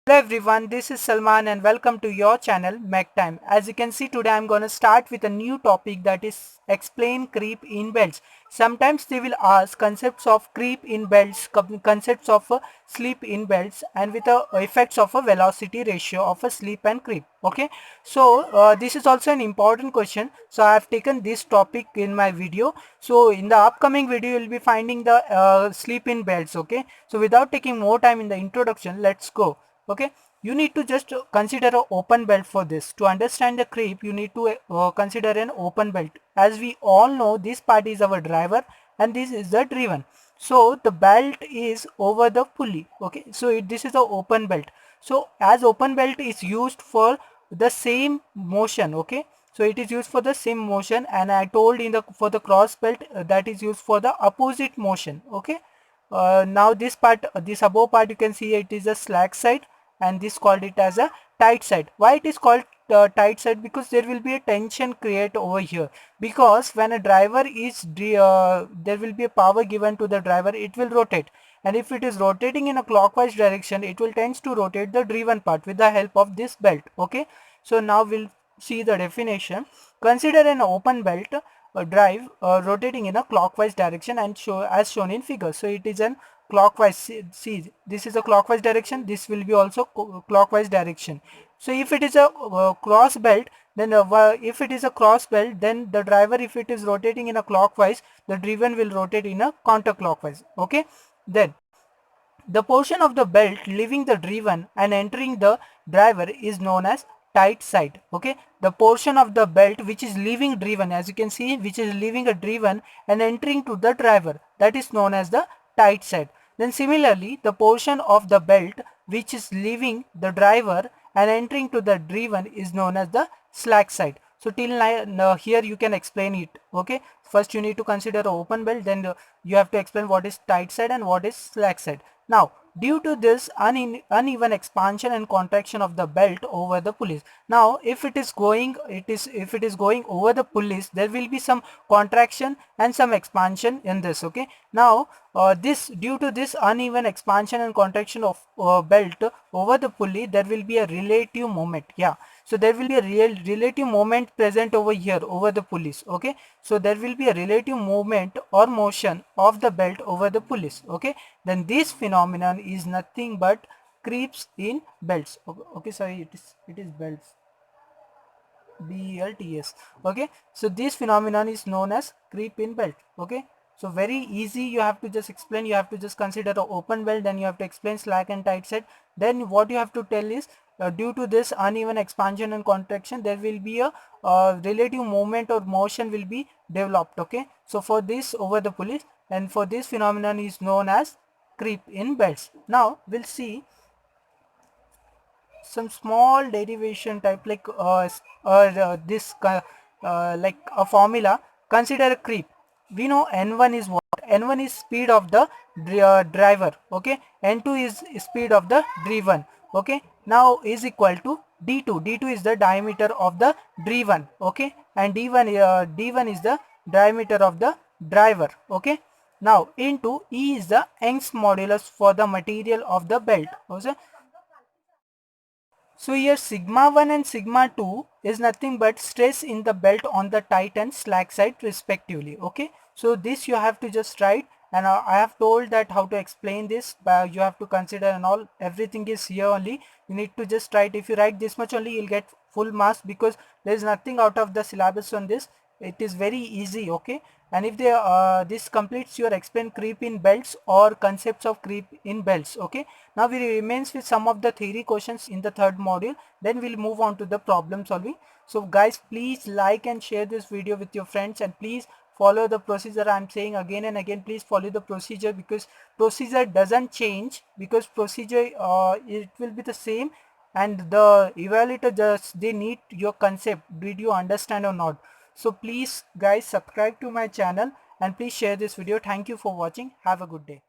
Hello everyone, this is Salman and welcome to your channel Mech Time. As you can see, today I'm going to start with a new topic, that is explain creep in belts. Sometimes they will ask concepts of creep in belts, concepts of sleep in belts, and with the effects of a velocity ratio of a sleep and creep. Okay, so this is also an important question, so I have taken this topic in my video. So in the upcoming video you will be finding the sleep in belts. Okay, so without taking more time in the introduction, let's go. Okay, you need to just consider an open belt. For this, to understand the creep, you need to consider an open belt. As we all know, this part is our driver and this is the driven. So the belt is over the pulley. Okay, so this is the open belt. So as open belt is used for the same motion. Okay, so it is used for the same motion, and I told in the for the cross belt that is used for the opposite motion. Okay, now this part, this above part, you can see it is a slack side, and this called it as a tight side. Why it is called tight side? Because there will be a tension create over here, because when a driver is there will be a power given to the driver, it will rotate, and if it is rotating in a clockwise direction, it will tends to rotate the driven part with the help of this belt. Okay, so now we'll see the definition. Consider an open belt drive rotating in a clockwise direction and show as shown in figure. So it is an clockwise. See, this is a clockwise direction, this will be also clockwise direction. So if it is a cross belt, then if it is a cross belt, then the driver, if it is rotating in a clockwise, the driven will rotate in a counterclockwise. Okay, then the portion of the belt leaving the driven and entering the driver is known as tight side. Okay, the portion of the belt which is leaving driven, as you can see, which is leaving a driven and entering to the driver, that is known as the tight side. Then similarly, the portion of the belt which is leaving the driver and entering to the driven is known as the slack side. So till now, here you can explain it. Okay, first you need to consider open belt, then you have to explain what is tight side and what is slack side. Now, due to this uneven expansion and contraction of the belt over the pulleys, now if it is going over the pulleys, there will be some contraction and some expansion in this. Okay, now this due to this uneven expansion and contraction of belt over the pulley, there will be a relative moment. Yeah, so there will be a relative moment present over here over the pulleys. Okay, so there will be a relative movement or motion of the belt over the pulleys. Okay, then this phenomenon is nothing but creeps in belts. Okay, sorry, it is belts, belts. Okay, so this phenomenon is known as creep in belt. Okay, so very easy, you have to just explain, you have to just consider the open belt, then you have to explain slack and tight set. Then what you have to tell is due to this uneven expansion and contraction, there will be a relative movement or motion will be developed. Okay, so for this over the pulleys, and for this phenomenon is known as creep in belts. Now we'll see some small derivation type, like this like a formula. Consider a creep. We know n1 is what? N1 is speed of the driver. Okay, n2 is speed of the driven. Okay, now is equal to d2. D2 is the diameter of the driven. Okay, and d1 is the diameter of the driver. Okay, now into E is the Young's modulus for the material of the belt. Okay, so here sigma 1 and sigma 2 is nothing but stress in the belt on the tight and slack side respectively. Okay, so this you have to just write, and I have told that how to explain this, but you have to consider and all, everything is here only. You need to just write. If you write this much only, you'll get full marks, because there is nothing out of the syllabus on this. It is very easy. Okay, and if they this completes your explain creep in belts or concepts of creep in belts. Okay, now we remains with some of the theory questions in the third module, then we'll move on to the problem solving. So guys, please like and share this video with your friends, and please follow the procedure. I'm saying again and again, please follow the procedure, because procedure doesn't change, because procedure it will be the same, and the evaluator just they need your concept, did you understand or not. So please guys, subscribe to my channel and please share this video. Thank you for watching. Have a good day.